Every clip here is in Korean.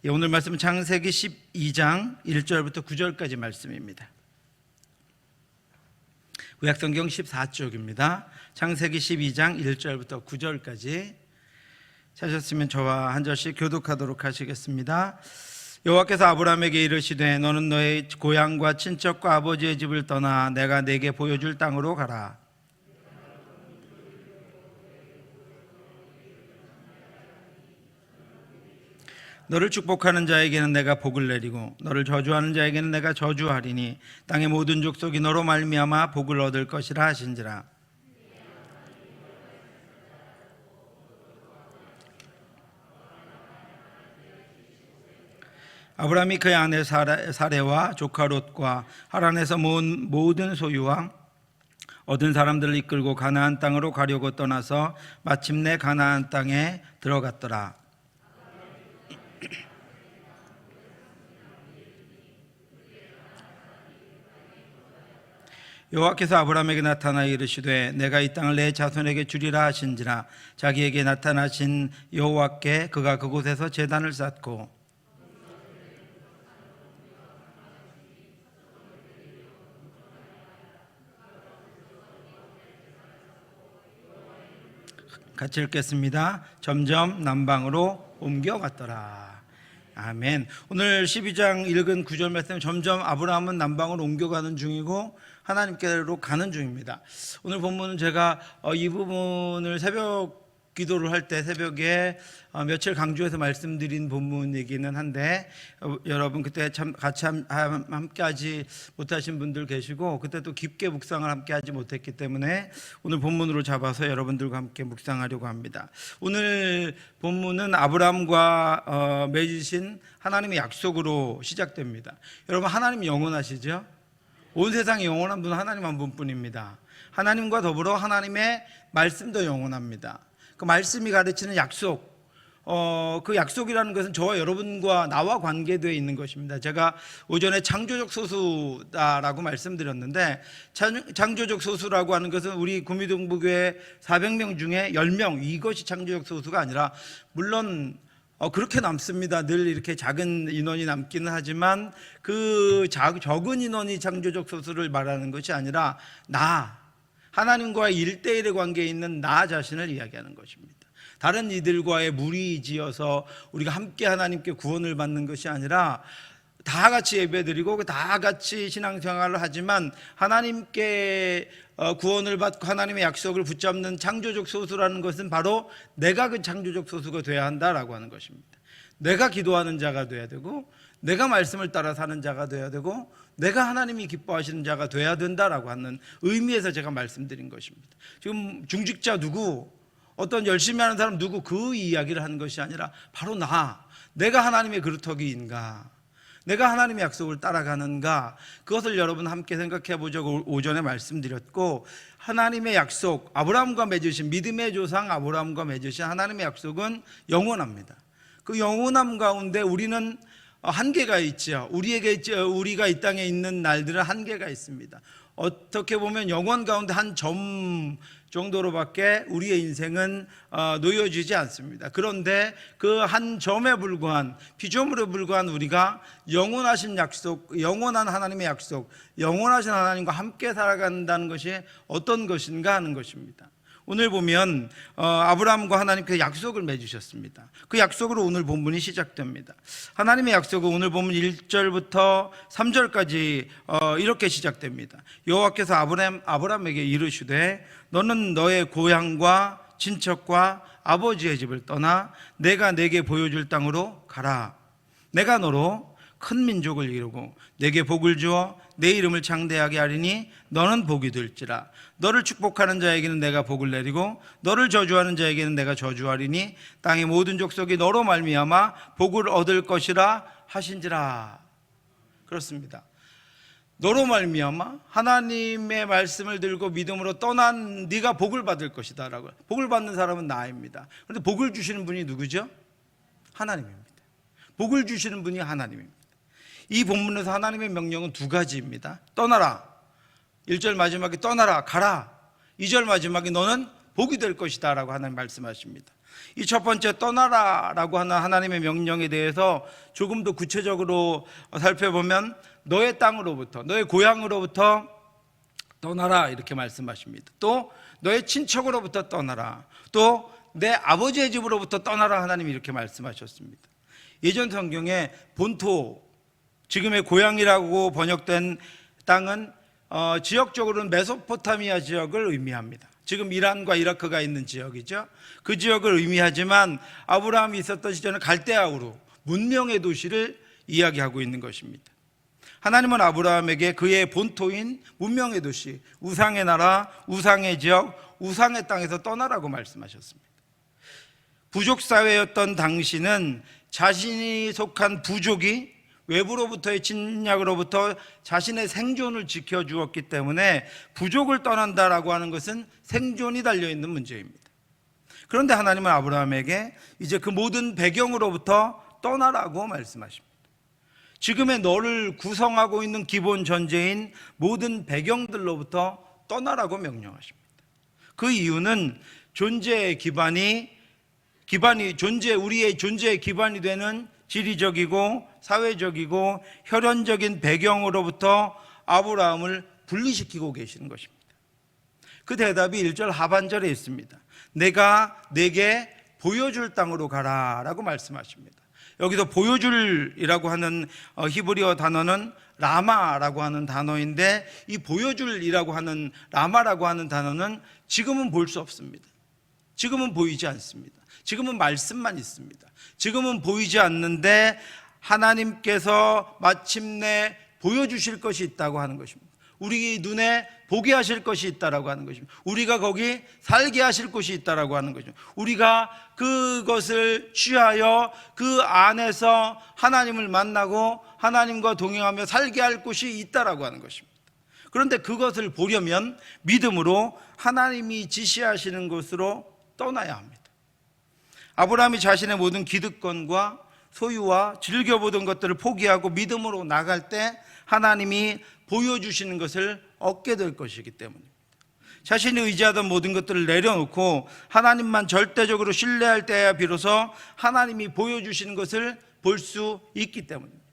오늘 말씀은 창세기 12장 1절부터 9절까지 말씀입니다. 구약성경 14쪽입니다. 창세기 12장 1절부터 9절까지 찾으셨으면 저와 한 절씩 교독하도록 하시겠습니다. 여호와께서 아브라함에게 이르시되 너는 너의 고향과 친척과 아버지의 집을 떠나 내가 네게 보여줄 땅으로 가라. 너를 축복하는 자에게는 내가 복을 내리고 너를 저주하는 자에게는 내가 저주하리니 땅의 모든 족속이 너로 말미암아 복을 얻을 것이라 하신지라. 아브라함이 그의 아내 사레와 조카 롯과 하란에서 모은 모든 소유와 얻은 사람들을 이끌고 가나안 땅으로 가려고 떠나서 마침내 가나안 땅에 들어갔더라. 여호와께서 아브라함에게 나타나 이르시되 내가 이 땅을 내 자손에게 주리라 하신지라. 자기에게 나타나신 여호와께 그가 그곳에서 제단을 쌓고 같이 읽겠습니다. 점점 남방으로 옮겨갔더라. 아멘. 오늘 12장 읽은 9절 말씀, 점점 아브라함은 남방으로 옮겨가는 중이고 하나님께로 가는 중입니다. 오늘 본문은 제가 이 부분을 새벽 기도를 할 때 새벽에 며칠 강조해서 말씀드린 본문이기는 한데 여러분 그때 참 같이 함께하지 못하신 분들 계시고 그때 또 깊게 묵상을 함께하지 못했기 때문에 오늘 본문으로 잡아서 여러분들과 함께 묵상하려고 합니다. 오늘 본문은 아브라함과 맺으신 하나님의 약속으로 시작됩니다. 여러분, 하나님 영원하시죠? 온 세상에 영원한 분은 하나님 한 분뿐입니다. 하나님과 더불어 하나님의 말씀도 영원합니다. 그 말씀이 가르치는 약속, 그 약속이라는 것은 저와 여러분과 나와 관계되어 있는 것입니다. 제가 오전에 창조적 소수다라고 말씀드렸는데, 창조적 소수라고 하는 것은 우리 구미동부교회 400명 중에 10명, 이것이 창조적 소수가 아니라, 물론 그렇게 남습니다. 늘 이렇게 작은 인원이 남기는 하지만 그 적은 인원이 창조적 소수를 말하는 것이 아니라 하나님과의 1대1의 관계에 있는 나 자신을 이야기하는 것입니다. 다른 이들과의 무리지어서 우리가 함께 하나님께 구원을 받는 것이 아니라 다 같이 예배드리고 다 같이 신앙생활을 하지만 하나님께 구원을 받고 하나님의 약속을 붙잡는 창조적 소수라는 것은 바로 내가 그 창조적 소수가 돼야 한다라고 하는 것입니다. 내가 기도하는 자가 돼야 되고 내가 말씀을 따라 사는 자가 돼야 되고 내가 하나님이 기뻐하시는 자가 돼야 된다라고 하는 의미에서 제가 말씀드린 것입니다. 지금 중직자 누구, 어떤 열심히 하는 사람 누구, 그 이야기를 하는 것이 아니라 바로 내가 하나님의 그루터기인가, 내가 하나님의 약속을 따라가는가, 그것을 여러분 함께 생각해 보자고 오전에 말씀드렸고, 하나님의 약속, 아브라함과 맺으신 믿음의 조상 아브라함과 맺으신 하나님의 약속은 영원합니다. 그 영원함 가운데 우리는 한계가 있죠. 우리가 이 땅에 있는 날들은 한계가 있습니다. 어떻게 보면 영원 가운데 한 점 정도로밖에 우리의 인생은 놓여지지 않습니다. 그런데 그 한 점에 불과한, 피조물에 불과한 우리가 영원하신 약속, 영원한 하나님의 약속, 영원하신 하나님과 함께 살아간다는 것이 어떤 것인가 하는 것입니다. 오늘 보면 아브라함과 하나님께서 약속을 맺으셨습니다. 그 약속으로 오늘 본문이 시작됩니다. 하나님의 약속은 오늘 본문 1절부터 3절까지 이렇게 시작됩니다. 여호와께서 아브라함에게 이르시되 너는 너의 고향과 친척과 아버지의 집을 떠나 내가 네게 보여줄 땅으로 가라. 내가 너로 큰 민족을 이루고 내게 복을 주어 내 이름을 창대하게 하리니 너는 복이 될지라. 너를 축복하는 자에게는 내가 복을 내리고 너를 저주하는 자에게는 내가 저주하리니 땅의 모든 족속이 너로 말미암아 복을 얻을 것이라 하신지라. 그렇습니다. 너로 말미암아 하나님의 말씀을 들고 믿음으로 떠난 네가 복을 받을 것이다 라고. 복을 받는 사람은 나입니다. 그런데 복을 주시는 분이 누구죠? 하나님입니다. 복을 주시는 분이 하나님입니다. 이 본문에서 하나님의 명령은 두 가지입니다. 떠나라, 1절 마지막에 떠나라, 가라. 2절 마지막에 너는 복이 될 것이다 라고 하나님 말씀하십니다. 이 첫 번째 떠나라라고 하는 하나님의 명령에 대해서 조금 더 구체적으로 살펴보면 너의 땅으로부터, 너의 고향으로부터 떠나라 이렇게 말씀하십니다. 또 너의 친척으로부터 떠나라, 또 내 아버지의 집으로부터 떠나라, 하나님이 이렇게 말씀하셨습니다. 예전 성경에 본토, 지금의 고향이라고 번역된 땅은 지역적으로는 메소포타미아 지역을 의미합니다. 지금 이란과 이라크가 있는 지역이죠. 그 지역을 의미하지만 아브라함이 있었던 시절은 갈대아우르, 문명의 도시를 이야기하고 있는 것입니다. 하나님은 아브라함에게 그의 본토인 문명의 도시, 우상의 나라, 우상의 지역, 우상의 땅에서 떠나라고 말씀하셨습니다. 부족사회였던 당시는 자신이 속한 부족이 외부로부터의 침략으로부터 자신의 생존을 지켜주었기 때문에 부족을 떠난다라고 하는 것은 생존이 달려있는 문제입니다. 그런데 하나님은 아브라함에게 이제 그 모든 배경으로부터 떠나라고 말씀하십니다. 지금의 너를 구성하고 있는 기본 전제인 모든 배경들로부터 떠나라고 명령하십니다. 그 이유는 존재의 우리의 존재의 기반이 되는 지리적이고 사회적이고 혈연적인 배경으로부터 아브라함을 분리시키고 계시는 것입니다. 그 대답이 1절 하반절에 있습니다. 내가 내게 보여줄 땅으로 가라 라고 말씀하십니다. 여기서 보여줄이라고 하는 히브리어 단어는 라마라고 하는 단어인데, 이 보여줄이라고 하는 라마라고 하는 단어는 지금은 볼 수 없습니다. 지금은 보이지 않습니다. 지금은 말씀만 있습니다. 지금은 보이지 않는데 하나님께서 마침내 보여주실 것이 있다고 하는 것입니다. 우리 눈에 보게 하실 것이 있다라고 하는 것입니다. 우리가 거기 살게 하실 곳이 있다라고 하는 것입니다. 우리가 그것을 취하여 그 안에서 하나님을 만나고 하나님과 동행하며 살게 할 곳이 있다라고 하는 것입니다. 그런데 그것을 보려면 믿음으로 하나님이 지시하시는 곳으로 떠나야 합니다. 아브라함이 자신의 모든 기득권과 소유와 즐겨보던 것들을 포기하고 믿음으로 나갈 때 하나님이 보여주시는 것을 얻게 될 것이기 때문입니다. 자신이 의지하던 모든 것들을 내려놓고 하나님만 절대적으로 신뢰할 때야 비로소 하나님이 보여주시는 것을 볼 수 있기 때문입니다.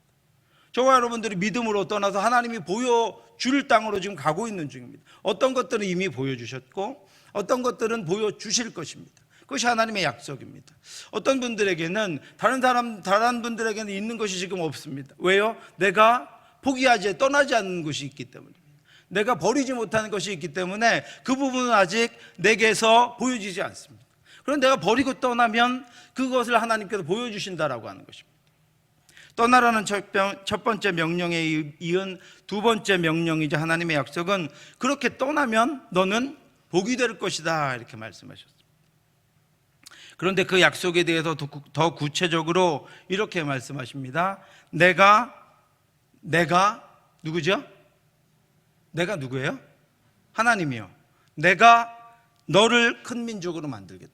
저와 여러분들이 믿음으로 떠나서 하나님이 보여줄 땅으로 지금 가고 있는 중입니다. 어떤 것들은 이미 보여주셨고 어떤 것들은 보여주실 것입니다. 그것이 하나님의 약속입니다. 어떤 분들에게는 다른 분들에게는 있는 것이 지금 없습니다. 왜요? 내가 포기하지 떠나지 않는 것이 있기 때문입니다. 내가 버리지 못하는 것이 있기 때문에 그 부분은 아직 내게서 보여지지 않습니다. 그런데 내가 버리고 떠나면 그것을 하나님께서 보여주신다라고 하는 것입니다. 떠나라는 첫 번째 명령에 이은 두 번째 명령이자 하나님의 약속은 그렇게 떠나면 너는 복이 될 것이다 이렇게 말씀하셨습니다. 그런데 그 약속에 대해서 더 구체적으로 이렇게 말씀하십니다. 내가 누구죠? 내가 누구예요? 하나님이요. 내가 너를 큰 민족으로 만들겠다.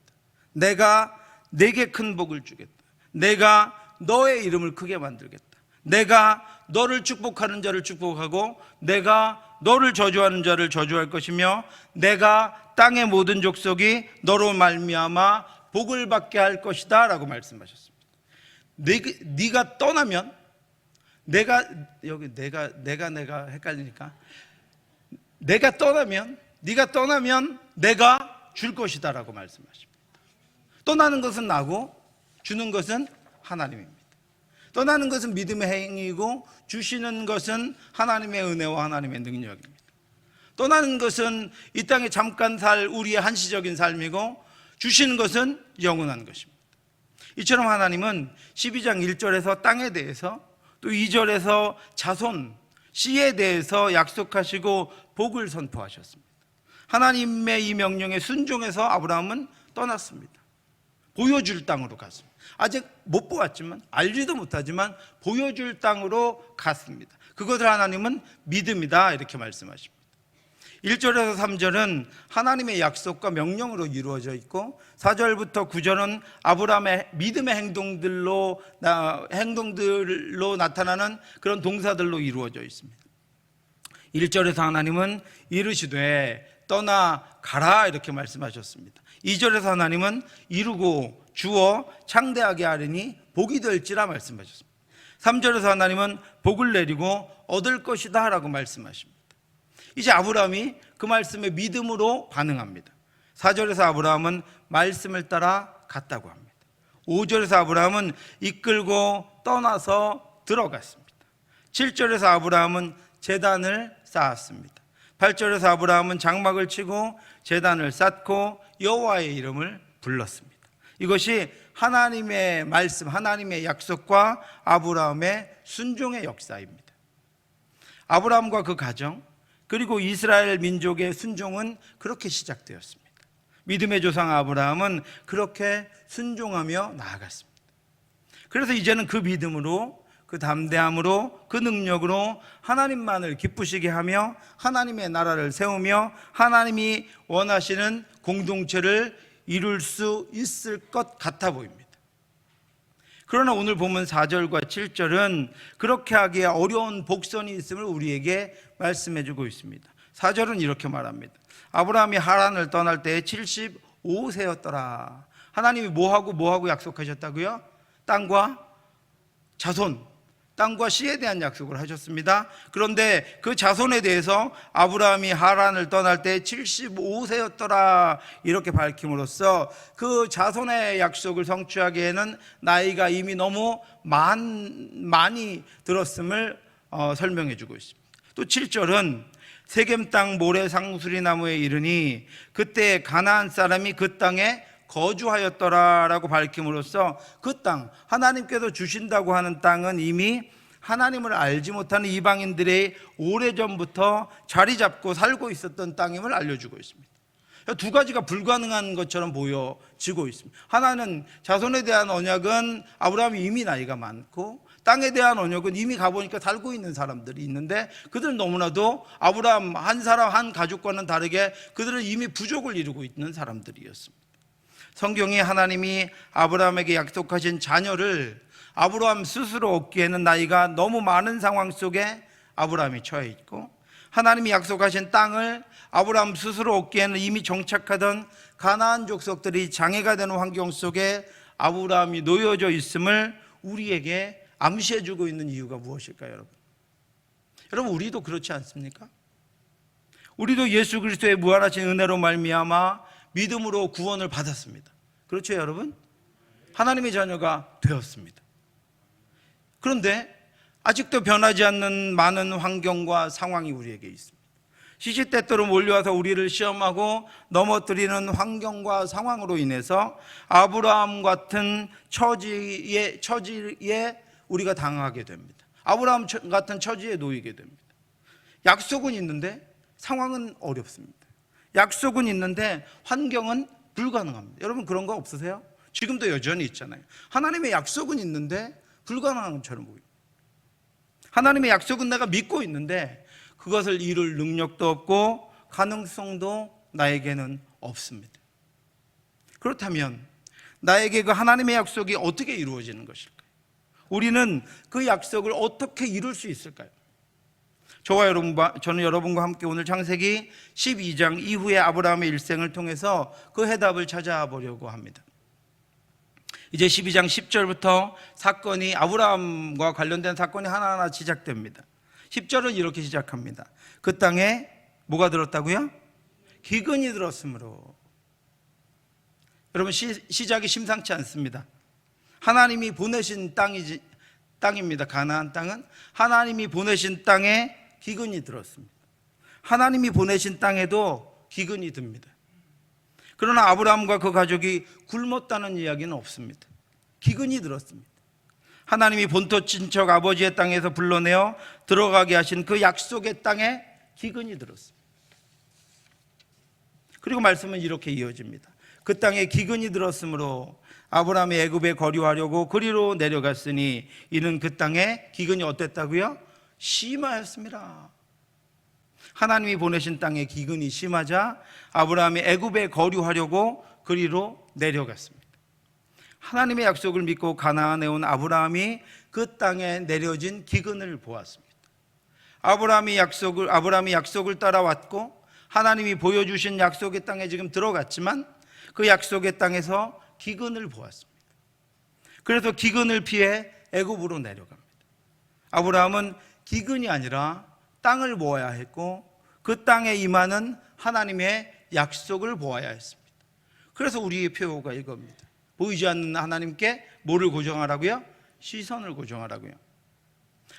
내가 내게 큰 복을 주겠다. 내가 너의 이름을 크게 만들겠다. 내가 너를 축복하는 자를 축복하고 내가 너를 저주하는 자를 저주할 것이며 내가 땅의 모든 족속이 너로 말미암아 복을 받게 할 것이다 라고 말씀하셨습니다. 네가 떠나면 내가 헷갈리니까 네가 떠나면 내가 줄 것이다 라고 말씀하십니다. 떠나는 것은 나고 주는 것은 하나님입니다. 떠나는 것은 믿음의 행위이고 주시는 것은 하나님의 은혜와 하나님의 능력입니다. 떠나는 것은 이 땅에 잠깐 살 우리의 한시적인 삶이고 주시는 것은 영원한 것입니다. 이처럼 하나님은 12장 1절에서 땅에 대해서 또 2절에서 자손, 씨에 대해서 약속하시고 복을 선포하셨습니다. 하나님의 이 명령에 순종해서 아브라함은 떠났습니다. 보여줄 땅으로 갔습니다. 아직 못 보았지만 알지도 못하지만 보여줄 땅으로 갔습니다. 그것을 하나님은 믿음이다 이렇게 말씀하십니다. 1절에서 3절은 하나님의 약속과 명령으로 이루어져 있고 4절부터 9절은 아브라함의 믿음의 행동들로 나타나는 그런 동사들로 이루어져 있습니다. 1절에서 하나님은 이르시되 떠나가라 이렇게 말씀하셨습니다. 2절에서 하나님은 이루고 주어 창대하게 하리니 복이 될지라 말씀하셨습니다. 3절에서 하나님은 복을 내리고 얻을 것이다 라고 말씀하십니다. 이제 아브라함이 그 말씀에 믿음으로 반응합니다. 4절에서 아브라함은 말씀을 따라 갔다고 합니다. 5절에서 아브라함은 이끌고 떠나서 들어갔습니다. 7절에서 아브라함은 제단을 쌓았습니다. 8절에서 아브라함은 장막을 치고 제단을 쌓고 여호와의 이름을 불렀습니다. 이것이 하나님의 말씀, 하나님의 약속과 아브라함의 순종의 역사입니다. 아브라함과 그 가정, 그리고 이스라엘 민족의 순종은 그렇게 시작되었습니다. 믿음의 조상 아브라함은 그렇게 순종하며 나아갔습니다. 그래서 이제는 그 믿음으로, 그 담대함으로, 그 능력으로 하나님만을 기쁘시게 하며 하나님의 나라를 세우며 하나님이 원하시는 공동체를 이룰 수 있을 것 같아 보입니다. 그러나 오늘 보면 4절과 7절은 그렇게 하기에 어려운 복선이 있음을 우리에게 말씀해 주고 있습니다. 4절은 이렇게 말합니다. 아브라함이 하란을 떠날 때 75세였더라. 하나님이 뭐하고 약속하셨다고요? 땅과 자손, 땅과 씨에 대한 약속을 하셨습니다. 그런데 그 자손에 대해서 아브라함이 하란을 떠날 때 75세였더라 이렇게 밝힘으로써 그 자손의 약속을 성취하기에는 나이가 이미 너무 많이 들었음을 설명해 주고 있습니다. 또 7절은 세겜 땅 모래 상수리 나무에 이르니 그때 가나안 사람이 그 땅에 거주하였더라라고 밝힘으로써 그 땅, 하나님께서 주신다고 하는 땅은 이미 하나님을 알지 못하는 이방인들의 오래전부터 자리 잡고 살고 있었던 땅임을 알려주고 있습니다. 두 가지가 불가능한 것처럼 보여지고 있습니다. 하나는 자손에 대한 언약은 아브라함이 이미 나이가 많고, 땅에 대한 언약은 이미 가보니까 살고 있는 사람들이 있는데 그들은 너무나도 아브라함 한 사람 한 가족과는 다르게 그들은 이미 부족을 이루고 있는 사람들이었습니다. 성경이 하나님이 아브라함에게 약속하신 자녀를 아브라함 스스로 얻기에는 나이가 너무 많은 상황 속에 아브라함이 처해 있고, 하나님이 약속하신 땅을 아브라함 스스로 얻기에는 이미 정착하던 가나안 족속들이 장애가 되는 환경 속에 아브라함이 놓여져 있음을 우리에게 암시해 주고 있는 이유가 무엇일까요, 여러분? 여러분, 우리도 그렇지 않습니까? 우리도 예수 그리스도의 무한하신 은혜로 말미암아 믿음으로 구원을 받았습니다. 그렇죠, 여러분? 하나님의 자녀가 되었습니다. 그런데 아직도 변하지 않는 많은 환경과 상황이 우리에게 있습니다. 시시때때로 몰려와서 우리를 시험하고 넘어뜨리는 환경과 상황으로 인해서 아브라함 같은 처지에 우리가 당하게 됩니다. 아브라함 같은 처지에 놓이게 됩니다. 약속은 있는데 상황은 어렵습니다. 약속은 있는데 환경은 불가능합니다. 여러분, 그런 거 없으세요? 지금도 여전히 있잖아요. 하나님의 약속은 있는데 불가능한 것처럼 보입니다. 하나님의 약속은 내가 믿고 있는데 그것을 이룰 능력도 없고 가능성도 나에게는 없습니다. 그렇다면 나에게 그 하나님의 약속이 어떻게 이루어지는 것일까요? 우리는 그 약속을 어떻게 이룰 수 있을까요? 저는 여러분과 함께 오늘 창세기 12장 이후의 아브라함의 일생을 통해서 그 해답을 찾아보려고 합니다. 이제 12장 10절부터 사건이, 아브라함과 관련된 사건이 하나하나 시작됩니다. 10절은 이렇게 시작합니다. 그 땅에 뭐가 들었다고요? 기근이 들었으므로. 여러분, 시작이 심상치 않습니다. 하나님이 보내신 땅입니다. 가나안 땅은 하나님이 보내신 땅에 기근이 들었습니다. 하나님이 보내신 땅에도 기근이 듭니다. 그러나 아브라함과 그 가족이 굶었다는 이야기는 없습니다. 기근이 들었습니다. 하나님이 본토 친척 아버지의 땅에서 불러내어 들어가게 하신 그 약속의 땅에 기근이 들었습니다. 그리고 말씀은 이렇게 이어집니다. 그 땅에 기근이 들었으므로 아브라함이 애굽에 거류하려고 그리로 내려갔으니 이는 그 땅에 기근이 어땠다고요? 심하였습니다. 하나님이 보내신 땅에 기근이 심하자 아브라함이 애굽에 거류하려고 그리로 내려갔습니다. 하나님의 약속을 믿고 가나안에 온 아브라함이 그 땅에 내려진 기근을 보았습니다. 아브라함이 약속을 따라왔고 하나님이 보여주신 약속의 땅에 지금 들어갔지만 그 약속의 땅에서 기근을 보았습니다. 그래서 기근을 피해 애굽으로 내려갑니다. 아브라함은 기근이 아니라 땅을 보아야 했고 그 땅에 임하는 하나님의 약속을 보아야 했습니다. 그래서 우리의 표가 이겁니다. 보이지 않는 하나님께 뭐를 고정하라고요? 시선을 고정하라고요.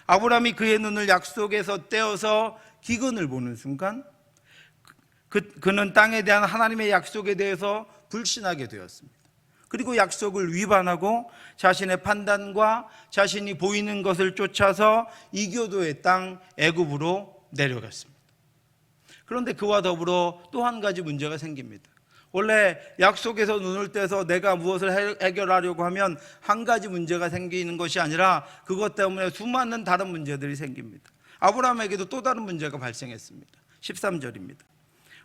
아브라함이 그의 눈을 약속에서 떼어서 기근을 보는 순간 그는 땅에 대한 하나님의 약속에 대해서 불신하게 되었습니다. 그리고 약속을 위반하고 자신의 판단과 자신이 보이는 것을 쫓아서 이교도의 땅 애굽으로 내려갔습니다. 그런데 그와 더불어 또 한 가지 문제가 생깁니다. 원래 약속에서 눈을 떼서 내가 무엇을 해결하려고 하면 한 가지 문제가 생기는 것이 아니라 그것 때문에 수많은 다른 문제들이 생깁니다. 아브라함에게도 또 다른 문제가 발생했습니다. 13절입니다.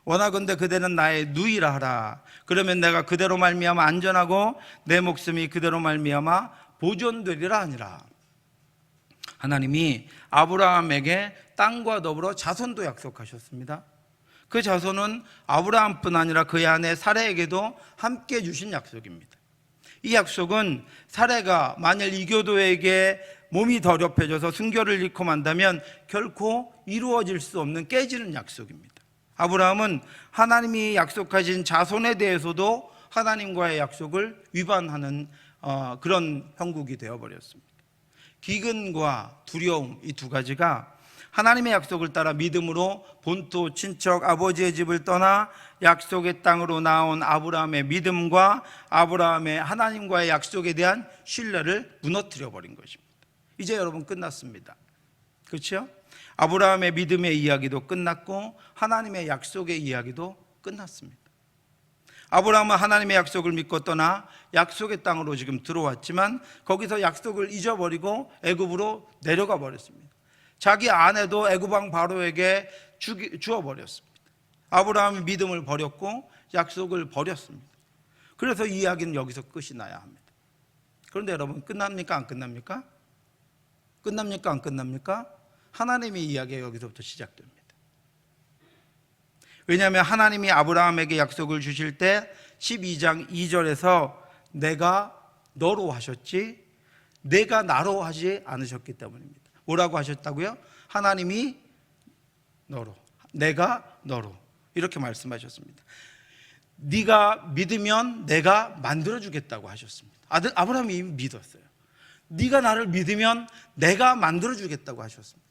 원하건대 그대는 나의 누이라 하라. 그러면 내가 그대로 말미암아 안전하고 내 목숨이 그대로 말미암아 보존되리라 하니라. 하나님이 아브라함에게 땅과 더불어 자손도 약속하셨습니다. 그 자손은 아브라함뿐 아니라 그의 아내 사레에게도 함께 주신 약속입니다. 이 약속은 사레가 만일 이교도에게 몸이 더럽혀져서 순교를 잃고 만다면 결코 이루어질 수 없는 깨지는 약속입니다. 아브라함은 하나님이 약속하신 자손에 대해서도 하나님과의 약속을 위반하는 그런 형국이 되어버렸습니다. 기근과 두려움, 이 두 가지가 하나님의 약속을 따라 믿음으로 본토 친척 아버지의 집을 떠나 약속의 땅으로 나온 아브라함의 믿음과 아브라함의 하나님과의 약속에 대한 신뢰를 무너뜨려 버린 것입니다. 이제 여러분 끝났습니다. 그렇죠? 아브라함의 믿음의 이야기도 끝났고 하나님의 약속의 이야기도 끝났습니다. 아브라함은 하나님의 약속을 믿고 떠나 약속의 땅으로 지금 들어왔지만 거기서 약속을 잊어버리고 애굽으로 내려가 버렸습니다. 자기 아내도 애굽 왕 바로에게 주어버렸습니다. 아브라함이 믿음을 버렸고 약속을 버렸습니다. 그래서 이 이야기는 여기서 끝이 나야 합니다. 그런데 여러분 끝납니까? 안 끝납니까? 끝납니까? 안 끝납니까? 하나님의 이야기가 여기서부터 시작됩니다. 왜냐하면 하나님이 아브라함에게 약속을 주실 때 12장 2절에서 내가 너로 하셨지 내가 나로 하지 않으셨기 때문입니다. 뭐라고 하셨다고요? 하나님이 너로, 내가 너로 이렇게 말씀하셨습니다. 네가 믿으면 내가 만들어주겠다고 하셨습니다. 아브라함이 이미 믿었어요. 네가 나를 믿으면 내가 만들어주겠다고 하셨습니다.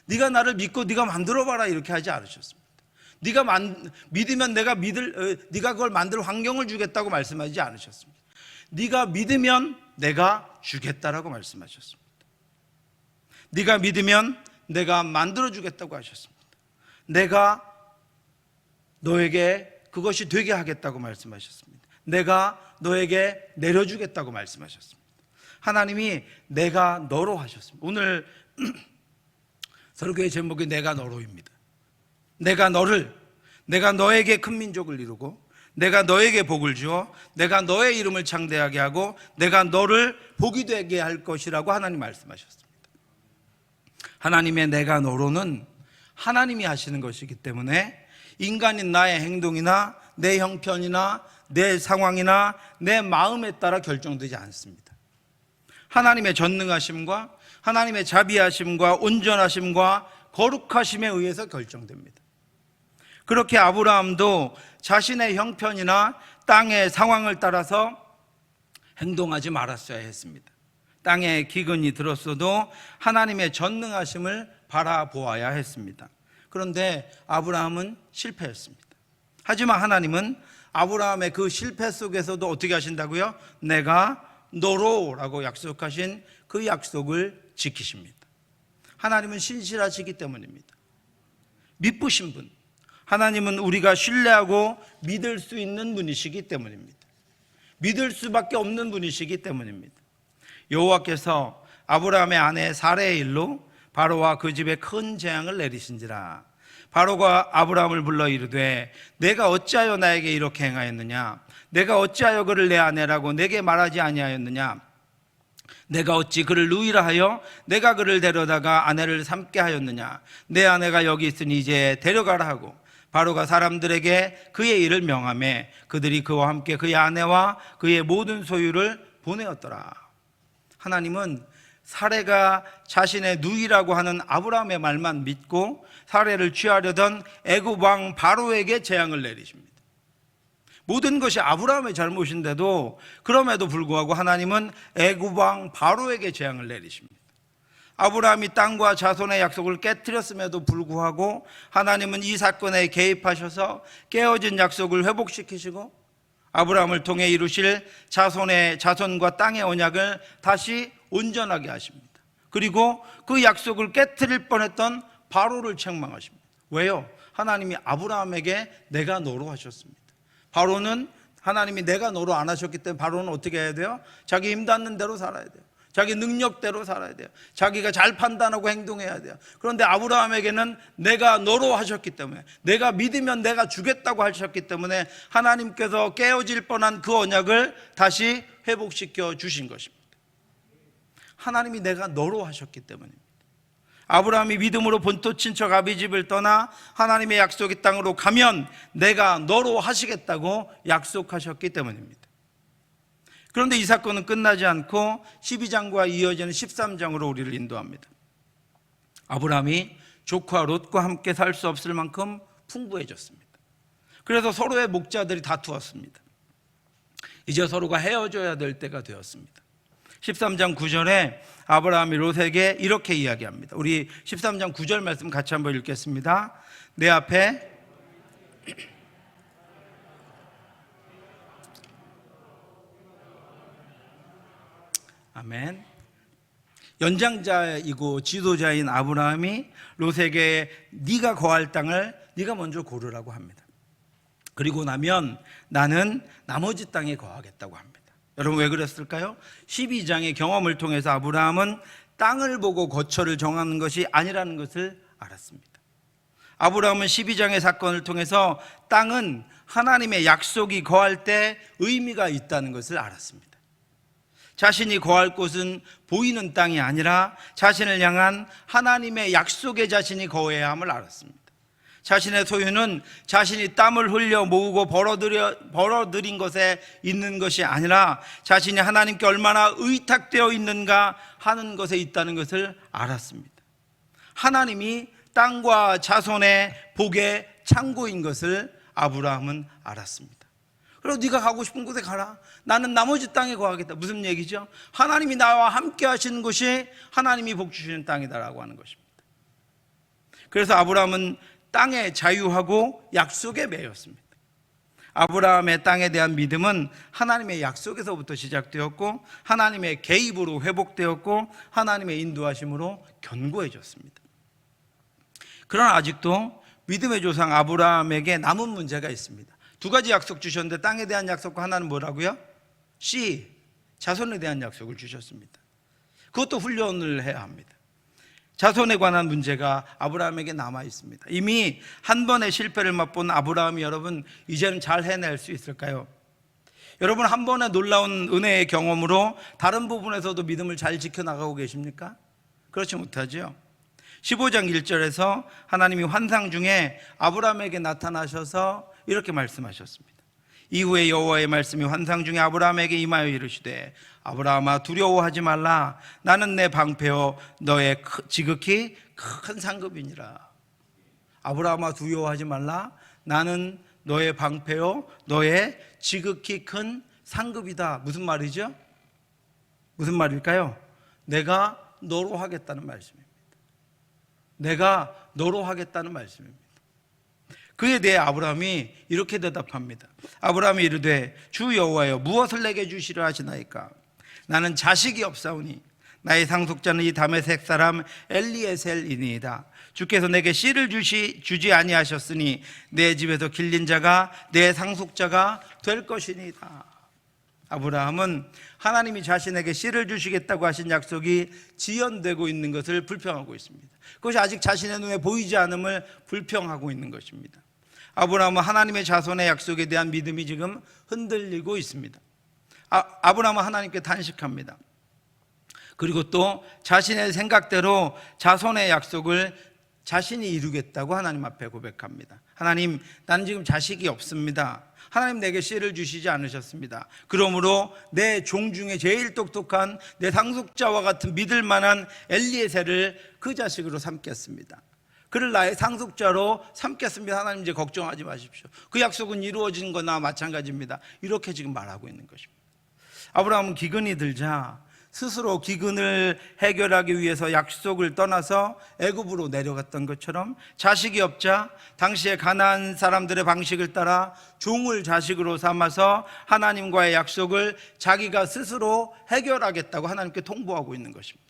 네가 나를 믿고 네가 만들어봐라 이렇게 하지 않으셨습니다. 네가 믿으면 네가 그걸 만들 환경을 주겠다고 말씀하지 않으셨습니다. 네가 믿으면 내가 주겠다라고 말씀하셨습니다. 네가 믿으면 내가 만들어주겠다고 하셨습니다. 내가 너에게 그것이 되게 하겠다고 말씀하셨습니다. 내가 너에게 내려주겠다고 말씀하셨습니다. 하나님이 내가 너로 하셨습니다. 오늘 설교의 제목이 내가 너로입니다. 내가 너에게 큰 민족을 이루고 내가 너에게 복을 주어 내가 너의 이름을 창대하게 하고 내가 너를 복이 되게 할 것이라고 하나님 말씀하셨습니다. 하나님의 내가 너로는 하나님이 하시는 것이기 때문에 인간인 나의 행동이나 내 형편이나 내 상황이나 내 마음에 따라 결정되지 않습니다. 하나님의 전능하심과 하나님의 자비하심과 온전하심과 거룩하심에 의해서 결정됩니다. 그렇게 아브라함도 자신의 형편이나 땅의 상황을 따라서 행동하지 말았어야 했습니다. 땅에 기근이 들었어도 하나님의 전능하심을 바라보아야 했습니다. 그런데 아브라함은 실패했습니다. 하지만 하나님은 아브라함의 그 실패 속에서도 어떻게 하신다고요? 내가 너로라고 약속하신 그 약속을 지키십니다. 하나님은 신실하시기 때문입니다. 믿으신 분, 하나님은 우리가 신뢰하고 믿을 수 있는 분이시기 때문입니다. 믿을 수밖에 없는 분이시기 때문입니다. 여호와께서 아브라함의 아내 사레의 일로 바로와 그 집에 큰 재앙을 내리신지라. 바로가 아브라함을 불러 이르되 내가 어찌하여 나에게 이렇게 행하였느냐? 내가 어찌하여 그를 내 아내라고 내게 말하지 아니하였느냐? 내가 어찌 그를 누이라 하여 내가 그를 데려다가 아내를 삼게 하였느냐? 내 아내가 여기 있으니 이제 데려가라 하고 바로가 사람들에게 그의 일을 명하매 그들이 그와 함께 그의 아내와 그의 모든 소유를 보내었더라. 하나님은 사례가 자신의 누이라고 하는 아브라함의 말만 믿고 사례를 취하려던 애굽 왕 바로에게 재앙을 내리십니다. 모든 것이 아브라함의 잘못인데도 그럼에도 불구하고 하나님은 애굽 왕 바로에게 재앙을 내리십니다. 아브라함이 땅과 자손의 약속을 깨뜨렸음에도 불구하고 하나님은 이 사건에 개입하셔서 깨어진 약속을 회복시키시고 아브라함을 통해 이루실 자손과 땅의 언약을 다시 온전하게 하십니다. 그리고 그 약속을 깨뜨릴 뻔했던 바로를 책망하십니다. 왜요? 하나님이 아브라함에게 내가 너로 하셨습니다. 바로는 하나님이 내가 너로 안 하셨기 때문에 바로는 어떻게 해야 돼요? 자기 힘 닿는 대로 살아야 돼요. 자기 능력대로 살아야 돼요. 자기가 잘 판단하고 행동해야 돼요. 그런데 아브라함에게는 내가 너로 하셨기 때문에, 내가 믿으면 내가 주겠다고 하셨기 때문에 하나님께서 깨어질 뻔한 그 언약을 다시 회복시켜 주신 것입니다. 하나님이 내가 너로 하셨기 때문입니다. 아브라함이 믿음으로 본토 친척 아비집을 떠나 하나님의 약속의 땅으로 가면 내가 너로 하시겠다고 약속하셨기 때문입니다. 그런데 이 사건은 끝나지 않고 12장과 이어지는 13장으로 우리를 인도합니다. 아브라함이 조카 롯과 함께 살 수 없을 만큼 풍부해졌습니다. 그래서 서로의 목자들이 다투었습니다. 이제 서로가 헤어져야 될 때가 되었습니다. 13장 9절에 아브라함이 롯에게 이렇게 이야기합니다. 우리 13장 9절 말씀 같이 한번 읽겠습니다. 내 앞에 아멘. 연장자이고 지도자인 아브라함이 롯에게 네가 거할 땅을 네가 먼저 고르라고 합니다. 그리고 나면 나는 나머지 땅에 거하겠다고 합니다. 여러분 왜 그랬을까요? 12장의 경험을 통해서 아브라함은 땅을 보고 거처를 정하는 것이 아니라는 것을 알았습니다. 아브라함은 12장의 사건을 통해서 땅은 하나님의 약속이 거할 때 의미가 있다는 것을 알았습니다. 자신이 거할 곳은 보이는 땅이 아니라 자신을 향한 하나님의 약속의 자신이 거해야 함을 알았습니다. 자신의 소유는 자신이 땀을 흘려 모으고 벌어들인 것에 있는 것이 아니라 자신이 하나님께 얼마나 의탁되어 있는가 하는 것에 있다는 것을 알았습니다. 하나님이 땅과 자손의 복의 창고인 것을 아브라함은 알았습니다. 그리고 네가 가고 싶은 곳에 가라. 나는 나머지 땅에 거하겠다. 무슨 얘기죠? 하나님이 나와 함께 하시는 곳이 하나님이 복 주시는 땅이다라고 하는 것입니다. 그래서 아브라함은 땅에 자유하고 약속에 매였습니다. 아브라함의 땅에 대한 믿음은 하나님의 약속에서부터 시작되었고 하나님의 개입으로 회복되었고 하나님의 인도하심으로 견고해졌습니다. 그러나 아직도 믿음의 조상 아브라함에게 남은 문제가 있습니다. 두 가지 약속 주셨는데 땅에 대한 약속과 하나는 뭐라고요? C, 자손에 대한 약속을 주셨습니다. 그것도 훈련을 해야 합니다. 자손에 관한 문제가 아브라함에게 남아 있습니다. 이미 한 번의 실패를 맛본 아브라함이 여러분 이제는 잘 해낼 수 있을까요? 여러분 한 번의 놀라운 은혜의 경험으로 다른 부분에서도 믿음을 잘 지켜나가고 계십니까? 그렇지 못하죠. 15장 1절에서 하나님이 환상 중에 아브라함에게 나타나셔서 이렇게 말씀하셨습니다. 이후에 여호와의 말씀이 환상 중에 아브라함에게 임하여 이르시되 아브라함아 두려워하지 말라. 나는 내 방패요 너의 지극히 큰 상급이니라. 아브라함아 두려워하지 말라. 나는 너의 방패요 너의 지극히 큰 상급이다. 무슨 말이죠? 무슨 말일까요? 내가 너로 하겠다는 말씀입니다. 내가 너로 하겠다는 말씀입니다. 그에 대해 아브라함이 이렇게 대답합니다. 아브라함이 이르되 주 여호와여 무엇을 내게 주시려 하시나이까? 나는 자식이 없사오니 나의 상속자는 이 다메섹 사람 엘리에셀이니이다. 주께서 내게 씨를 주지 아니하셨으니 내 집에서 길린 자가 내 상속자가 될 것이니이다. 아브라함은 하나님이 자신에게 씨를 주시겠다고 하신 약속이 지연되고 있는 것을 불평하고 있습니다. 그것이 아직 자신의 눈에 보이지 않음을 불평하고 있는 것입니다. 아브라함은 하나님의 자손의 약속에 대한 믿음이 지금 흔들리고 있습니다. 아브라함은 하나님께 단식합니다. 그리고 또 자신의 생각대로 자손의 약속을 자신이 이루겠다고 하나님 앞에 고백합니다. 하나님, 나는 지금 자식이 없습니다. 하나님 내게 씨를 주시지 않으셨습니다. 그러므로 내 종 중에 제일 똑똑한 내 상속자와 같은 믿을 만한 엘리에셀을 그 자식으로 삼겠습니다. 그를 나의 상속자로 삼겠습니다. 하나님 이제 걱정하지 마십시오. 그 약속은 이루어진 거나 마찬가지입니다. 이렇게 지금 말하고 있는 것입니다. 아브라함은 기근이 들자 스스로 기근을 해결하기 위해서 약속을 떠나서 애굽으로 내려갔던 것처럼 자식이 없자 당시에 가나안 사람들의 방식을 따라 종을 자식으로 삼아서 하나님과의 약속을 자기가 스스로 해결하겠다고 하나님께 통보하고 있는 것입니다.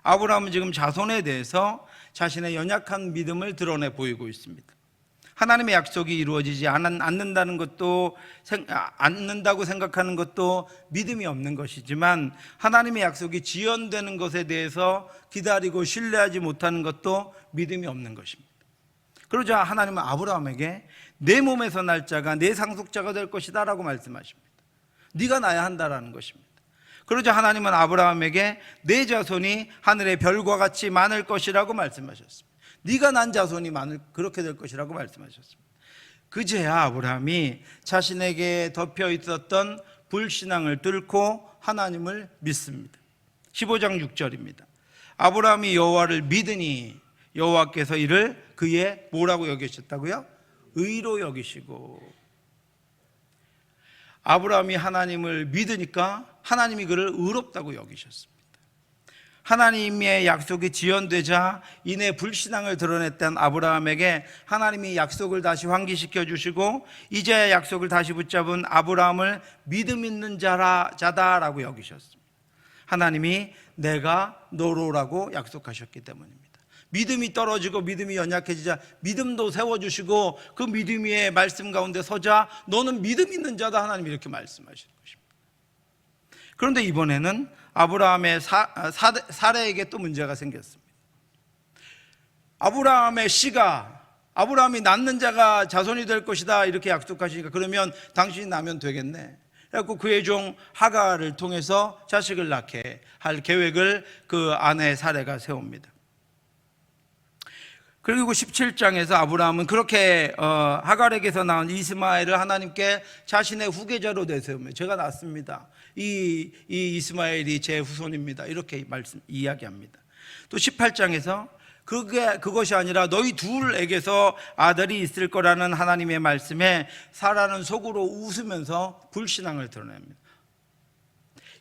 아브라함은 지금 자손에 대해서 자신의 연약한 믿음을 드러내 보이고 있습니다. 하나님의 약속이 이루어지지 않는다는 것도, 않는다고 생각하는 것도 믿음이 없는 것이지만, 하나님의 약속이 지연되는 것에 대해서 기다리고 신뢰하지 못하는 것도 믿음이 없는 것입니다. 그러자 하나님은 아브라함에게 내 몸에서 날 자가 내 상속자가 될 것이다 라고 말씀하십니다. 네가 낳아야 한다라는 것입니다. 그러자 하나님은 아브라함에게 내 자손이 하늘의 별과 같이 많을 것이라고 말씀하셨습니다. 네가 난 자손이 그렇게 될 것이라고 말씀하셨습니다. 그제야 아브라함이 자신에게 덮여 있었던 불신앙을 뚫고 하나님을 믿습니다. 15장 6절입니다. 아브라함이 여호와를 믿으니 여호와께서 이를 그의 뭐라고 여기셨다고요? 의로 여기시고. 아브라함이 하나님을 믿으니까 하나님이 그를 의롭다고 여기셨습니다. 하나님의 약속이 지연되자 이내 불신앙을 드러냈던 아브라함에게 하나님이 약속을 다시 환기시켜 주시고 이제야 약속을 다시 붙잡은 아브라함을 믿음 있는 자다라고 여기셨습니다. 하나님이 내가 너로라고 약속하셨기 때문입니다. 믿음이 떨어지고 믿음이 연약해지자 믿음도 세워주시고 그 믿음 위에 말씀 가운데 서자 너는 믿음 있는 자다, 하나님이 이렇게 말씀하시는 것입니다. 그런데 이번에는 아브라함의 사례에게 또 문제가 생겼습니다. 아브라함의 씨가, 아브라함이 낳는 자가 자손이 될 것이다 이렇게 약속하시니까 그러면 당신이 낳으면 되겠네. 그래서 그의 종 하갈을 통해서 자식을 낳게 할 계획을 그 아내 사레가 세웁니다. 그리고 17장에서 아브라함은 그렇게 하갈에게서 나온 이스마엘을 하나님께 자신의 후계자로 내세우며 제가 낳습니다. 이 이스마엘이 제 후손입니다. 이렇게 이야기합니다. 또 18장에서 그것이 아니라 너희 둘에게서 아들이 있을 거라는 하나님의 말씀에 사라는 속으로 웃으면서 불신앙을 드러냅니다.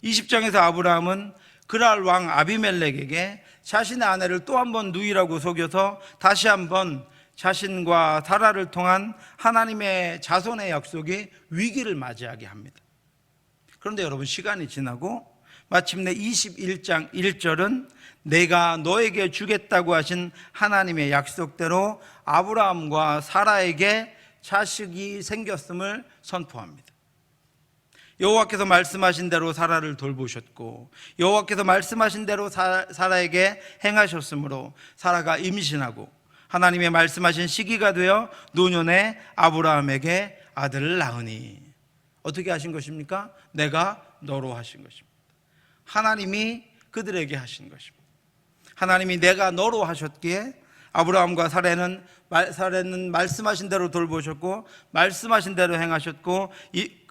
20장에서 아브라함은 그랄 왕 아비멜렉에게 자신의 아내를 또 한 번 누이라고 속여서 다시 한번 자신과 사라를 통한 하나님의 자손의 약속이 위기를 맞이하게 합니다. 그런데 여러분, 시간이 지나고 마침내 21장 1절은 내가 너에게 주겠다고 하신 하나님의 약속대로 아브라함과 사라에게 자식이 생겼음을 선포합니다. 여호와께서 말씀하신 대로 사라를 돌보셨고 여호와께서 말씀하신 대로 사라에게 행하셨으므로 사라가 임신하고 하나님의 말씀하신 시기가 되어 노년에 아브라함에게 아들을 낳으니. 어떻게 하신 것입니까? 내가 너로 하신 것입니다. 하나님이 그들에게 하신 것입니다. 하나님이 내가 너로 하셨기에 아브라함과 사라는 말씀하신 대로 돌보셨고 말씀하신 대로 행하셨고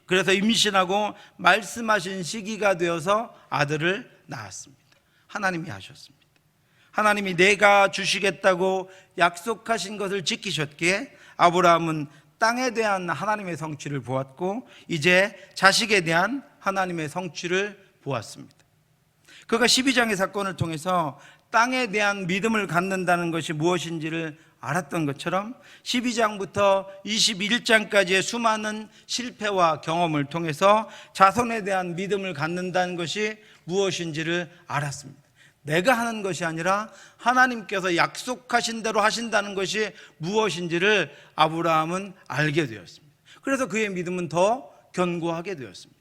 그래서 임신하고 말씀하신 시기가 되어서 아들을 낳았습니다. 하나님이 하셨습니다. 하나님이 내가 주시겠다고 약속하신 것을 지키셨기에 아브라함은 땅에 대한 하나님의 성취를 보았고 이제 자식에 대한 하나님의 성취를 보았습니다. 그가 12장의 사건을 통해서 땅에 대한 믿음을 갖는다는 것이 무엇인지를 알았던 것처럼 12장부터 21장까지의 수많은 실패와 경험을 통해서 자손에 대한 믿음을 갖는다는 것이 무엇인지를 알았습니다. 내가 하는 것이 아니라 하나님께서 약속하신 대로 하신다는 것이 무엇인지를 아브라함은 알게 되었습니다. 그래서 그의 믿음은 더 견고하게 되었습니다.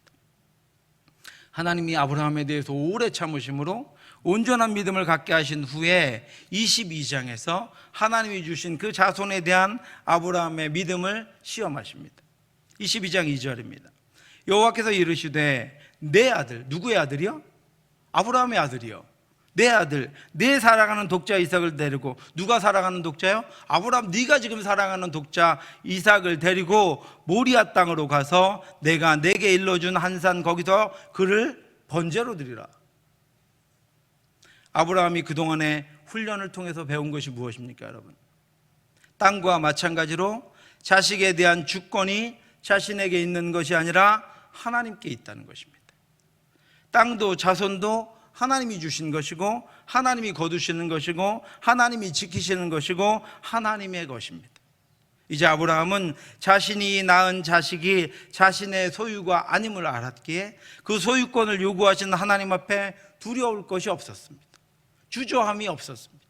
하나님이 아브라함에 대해서 오래 참으심으로 온전한 믿음을 갖게 하신 후에 22장에서 하나님이 주신 그 자손에 대한 아브라함의 믿음을 시험하십니다. 22장 2절입니다. 여호와께서 이르시되 내 아들, 누구의 아들이요? 아브라함의 아들이요. 내 아들, 내 사랑하는 독자 이삭을 데리고, 누가 사랑하는 독자요? 아브라함, 네가 지금 사랑하는 독자 이삭을 데리고 모리아 땅으로 가서 내가 내게 일러준 한 산 거기서 그를 번제로 드리라. 아브라함이 그동안의 훈련을 통해서 배운 것이 무엇입니까, 여러분? 땅과 마찬가지로 자식에 대한 주권이 자신에게 있는 것이 아니라 하나님께 있다는 것입니다. 땅도 자손도 하나님이 주신 것이고, 하나님이 거두시는 것이고, 하나님이 지키시는 것이고, 하나님의 것입니다. 이제 아브라함은 자신이 낳은 자식이 자신의 소유가 아님을 알았기에 그 소유권을 요구하시는 하나님 앞에 두려울 것이 없었습니다. 주저함이 없었습니다.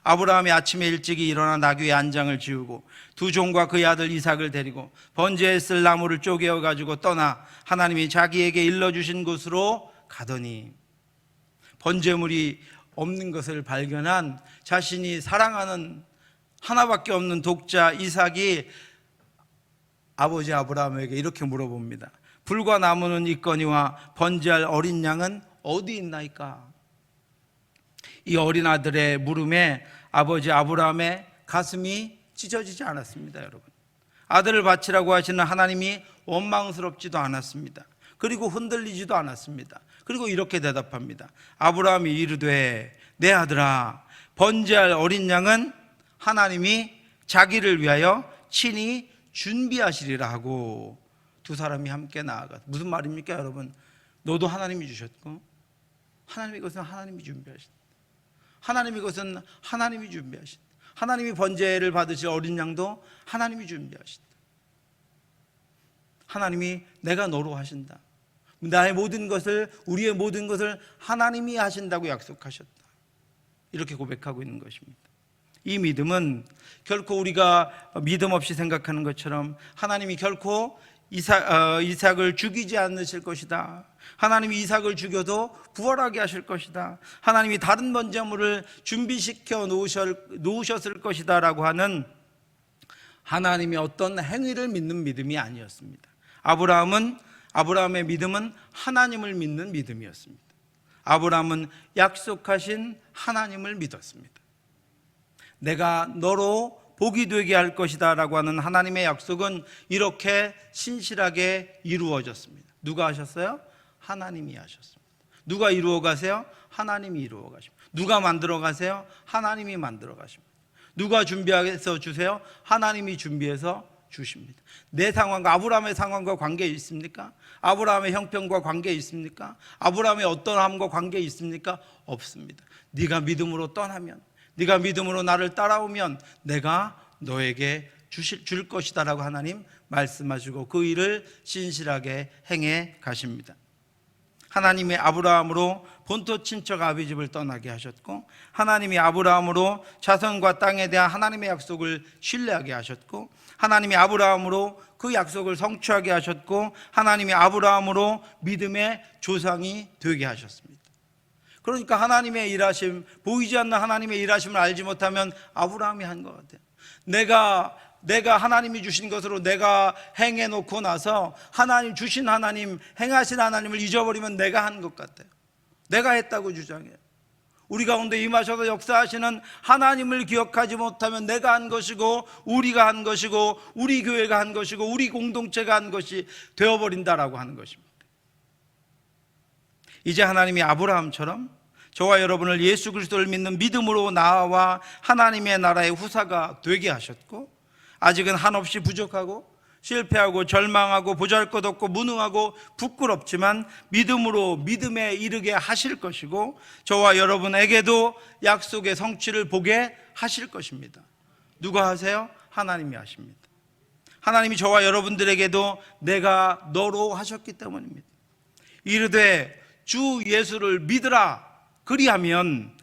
아브라함이 아침에 일찍이 일어나 나귀의 안장을 지우고 두 종과 그의 아들 이삭을 데리고 번제에 쓸 나무를 쪼개어 가지고 떠나 하나님이 자기에게 일러주신 곳으로 가더니, 번제물이 없는 것을 발견한 자신이 사랑하는 하나밖에 없는 독자 이삭이 아버지 아브라함에게 이렇게 물어봅니다. 불과 나무는 있거니와 번제할 어린 양은 어디 있나이까? 이 어린 아들의 물음에 아버지 아브라함의 가슴이 찢어지지 않았습니다, 여러분. 아들을 바치라고 하시는 하나님이 원망스럽지도 않았습니다. 그리고 흔들리지도 않았습니다. 그리고 이렇게 대답합니다. 아브라함이 이르되 내 아들아, 번제할 어린 양은 하나님이 자기를 위하여 친히 준비하시리라 하고 두 사람이 함께 나아가. 무슨 말입니까, 여러분? 너도 하나님이 주셨고, 하나님의 것은 하나님이 준비하신다. 하나님의 것은 하나님이 준비하신다. 하나님이 번제를 받으실 어린 양도 하나님이 준비하신다. 하나님이 내가 너로 하신다. 나의 모든 것을, 우리의 모든 것을 하나님이 하신다고 약속하셨다. 이렇게 고백하고 있는 것입니다. 이 믿음은 결코 우리가 믿음 없이 생각하는 것처럼 하나님이 결코 이삭을 죽이지 않으실 것이다. 하나님이 이삭을 죽여도 부활하게 하실 것이다. 하나님이 다른 번제물을 준비시켜 놓으셨을 것이다 라고 하는 하나님의 어떤 행위를 믿는 믿음이 아니었습니다. 아브라함의 믿음은 하나님을 믿는 믿음이었습니다. 아브라함은 약속하신 하나님을 믿었습니다. 내가 너로 복이 되게 할 것이다 라고 하는 하나님의 약속은 이렇게 신실하게 이루어졌습니다. 누가 하셨어요? 하나님이 하셨습니다. 누가 이루어 가세요? 하나님이 이루어 가십니다. 누가 만들어 가세요? 하나님이 만들어 가십니다. 누가 준비해서 주세요? 하나님이 준비해서 주십니다. 내 상황과, 아브라함의 상황과 관계 있습니까? 아브라함의 형편과 관계 있습니까? 아브라함의 어떠함과 관계 있습니까? 없습니다. 네가 믿음으로 떠나면, 네가 믿음으로 나를 따라오면 내가 너에게 줄 것이다 라고 하나님 말씀하시고 그 일을 신실하게 행해 가십니다. 하나님이 아브라함으로 본토 친척 아비집을 떠나게 하셨고, 하나님이 아브라함으로 자손과 땅에 대한 하나님의 약속을 신뢰하게 하셨고, 하나님이 아브라함으로 그 약속을 성취하게 하셨고, 하나님이 아브라함으로 믿음의 조상이 되게 하셨습니다. 그러니까 하나님의 일하심, 보이지 않는 하나님의 일하심을 알지 못하면 아브라함이 한 것 같아요. 내가 하나님이 주신 것으로 내가 행해놓고 나서 하나님 주신 하나님, 행하신 하나님을 잊어버리면 내가 한 것 같아요. 내가 했다고 주장해요. 우리 가운데 임하셔서 역사하시는 하나님을 기억하지 못하면 내가 한 것이고, 우리가 한 것이고, 우리 교회가 한 것이고, 우리 공동체가 한 것이 되어버린다라고 하는 것입니다. 이제 하나님이 아브라함처럼 저와 여러분을 예수 그리스도를 믿는 믿음으로 나와 하나님의 나라의 후사가 되게 하셨고, 아직은 한없이 부족하고 실패하고 절망하고 보잘것없고 무능하고 부끄럽지만 믿음으로 믿음에 이르게 하실 것이고, 저와 여러분에게도 약속의 성취를 보게 하실 것입니다. 누가 하세요? 하나님이 하십니다. 하나님이 저와 여러분들에게도 내가 너로 하셨기 때문입니다. 이르되 주 예수를 믿으라. 그리하면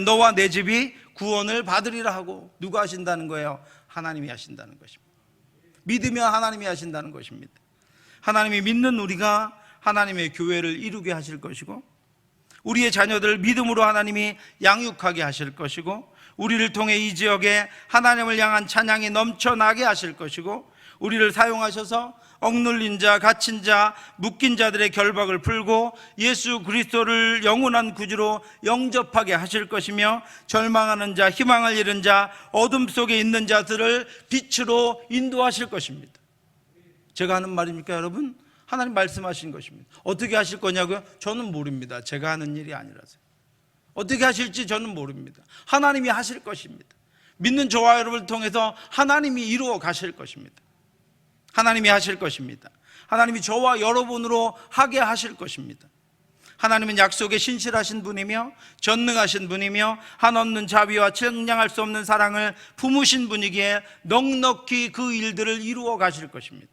너와 내 집이 구원을 받으리라 하고. 누가 하신다는 거예요? 하나님이 하신다는 것입니다. 믿으면 하나님이 하신다는 것입니다. 하나님이 믿는 우리가 하나님의 교회를 이루게 하실 것이고, 우리의 자녀들을 믿음으로 하나님이 양육하게 하실 것이고, 우리를 통해 이 지역에 하나님을 향한 찬양이 넘쳐나게 하실 것이고, 우리를 사용하셔서 억눌린 자, 갇힌 자, 묶인 자들의 결박을 풀고 예수 그리스도를 영원한 구주로 영접하게 하실 것이며, 절망하는 자, 희망을 잃은 자, 어둠 속에 있는 자들을 빛으로 인도하실 것입니다. 제가 하는 말입니까, 여러분? 하나님 말씀하신 것입니다. 어떻게 하실 거냐고요? 저는 모릅니다. 제가 하는 일이 아니라서요. 어떻게 하실지 저는 모릅니다. 하나님이 하실 것입니다. 믿는 저와 여러분을 통해서 하나님이 이루어 가실 것입니다. 하나님이 하실 것입니다. 하나님이 저와 여러분으로 하게 하실 것입니다. 하나님은 약속에 신실하신 분이며 전능하신 분이며 한없는 자비와 측량할 수 없는 사랑을 품으신 분이기에 넉넉히 그 일들을 이루어 가실 것입니다.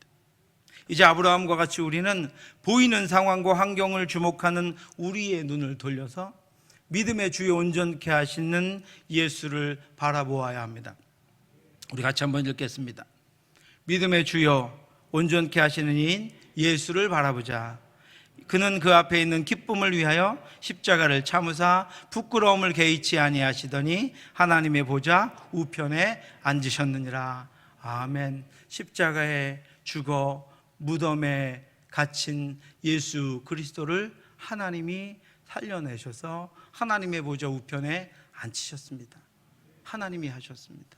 이제 아브라함과 같이 우리는 보이는 상황과 환경을 주목하는 우리의 눈을 돌려서 믿음의 주요 온전케 하시는 예수를 바라보아야 합니다. 우리 같이 한번 읽겠습니다. 믿음의 주요 온전케 하시는 이인 예수를 바라보자. 그는 그 앞에 있는 기쁨을 위하여 십자가를 참으사 부끄러움을 개의치 아니하시더니 하나님의 보좌 우편에 앉으셨느니라. 아멘. 십자가에 죽어 무덤에 갇힌 예수 그리스도를 하나님이 살려내셔서 하나님의 보좌 우편에 앉히셨습니다. 하나님이 하셨습니다.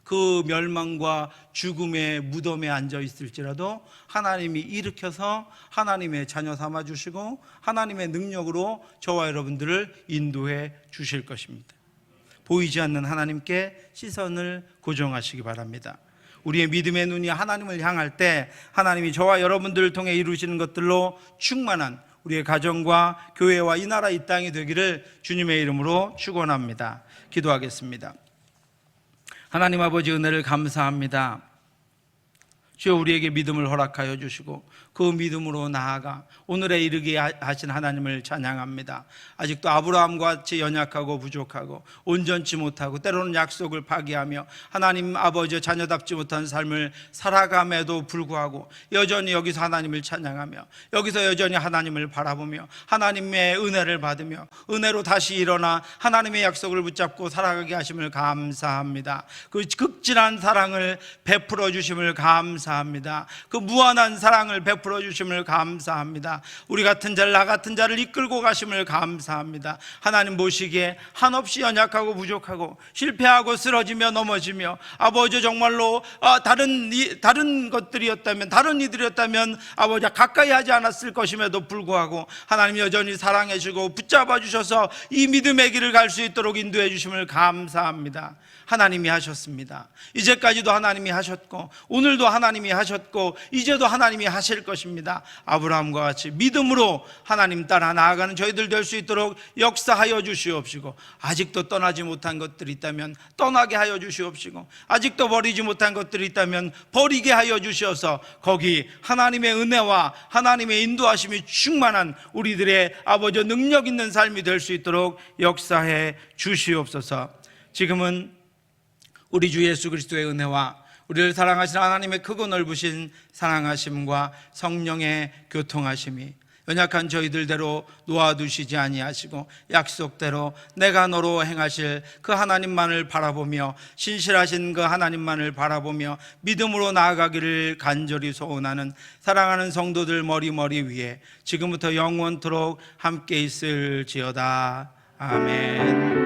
그 멸망과 죽음의 무덤에 앉아 있을지라도 하나님이 일으켜서 하나님의 자녀 삼아 주시고 하나님의 능력으로 저와 여러분들을 인도해 주실 것입니다. 보이지 않는 하나님께 시선을 고정하시기 바랍니다. 우리의 믿음의 눈이 하나님을 향할 때 하나님이 저와 여러분들을 통해 이루시는 것들로 충만한 우리의 가정과 교회와 이 나라 이 땅이 되기를 주님의 이름으로 축원합니다. 기도하겠습니다. 하나님 아버지, 은혜를 감사합니다. 주여, 우리에게 믿음을 허락하여 주시고 그 믿음으로 나아가 오늘에 이르게 하신 하나님을 찬양합니다. 아직도 아브라함과 같이 연약하고 부족하고 온전치 못하고 때로는 약속을 파기하며 하나님 아버지의 자녀답지 못한 삶을 살아감에도 불구하고 여전히 여기서 하나님을 찬양하며 여기서 여전히 하나님을 바라보며 하나님의 은혜를 받으며 은혜로 다시 일어나 하나님의 약속을 붙잡고 살아가게 하심을 감사합니다. 그 극진한 사랑을 베풀어 주심을 감사합니다. 그 무한한 사랑을 베풀어 주심을 감사합니다. 우리 같은 자를, 나 같은 자를 이끌고 가심을 감사합니다. 하나님 보시기에 한없이 연약하고 부족하고 실패하고 쓰러지며 넘어지며 아버지 정말로 다른 것들이었다면, 다른 이들이었다면 아버지 가까이 하지 않았을 것임에도 불구하고 하나님 여전히 사랑해 주시고 붙잡아 주셔서 이 믿음의 길을 갈 수 있도록 인도해 주심을 감사합니다. 하나님이 하셨습니다. 이제까지도 하나님이 하셨고 오늘도 하나님이 하셨고 이제도 하나님이 하실 것입니다. 아브라함과 같이 믿음으로 하나님 따라 나아가는 저희들 될 수 있도록 역사하여 주시옵시고, 아직도 떠나지 못한 것들이 있다면 떠나게 하여 주시옵시고, 아직도 버리지 못한 것들이 있다면 버리게 하여 주셔서 거기 하나님의 은혜와 하나님의 인도하심이 충만한 우리들의 아버지 능력 있는 삶이 될 수 있도록 역사해 주시옵소서. 지금은 우리 주 예수 그리스도의 은혜와 우리를 사랑하시는 하나님의 크고 넓으신 사랑하심과 성령의 교통하심이 연약한 저희들대로 놓아두시지 아니하시고 약속대로 내가 너로 행하실 그 하나님만을 바라보며 신실하신 그 하나님만을 바라보며 믿음으로 나아가기를 간절히 소원하는 사랑하는 성도들 머리 위에 지금부터 영원토록 함께 있을지어다. 아멘.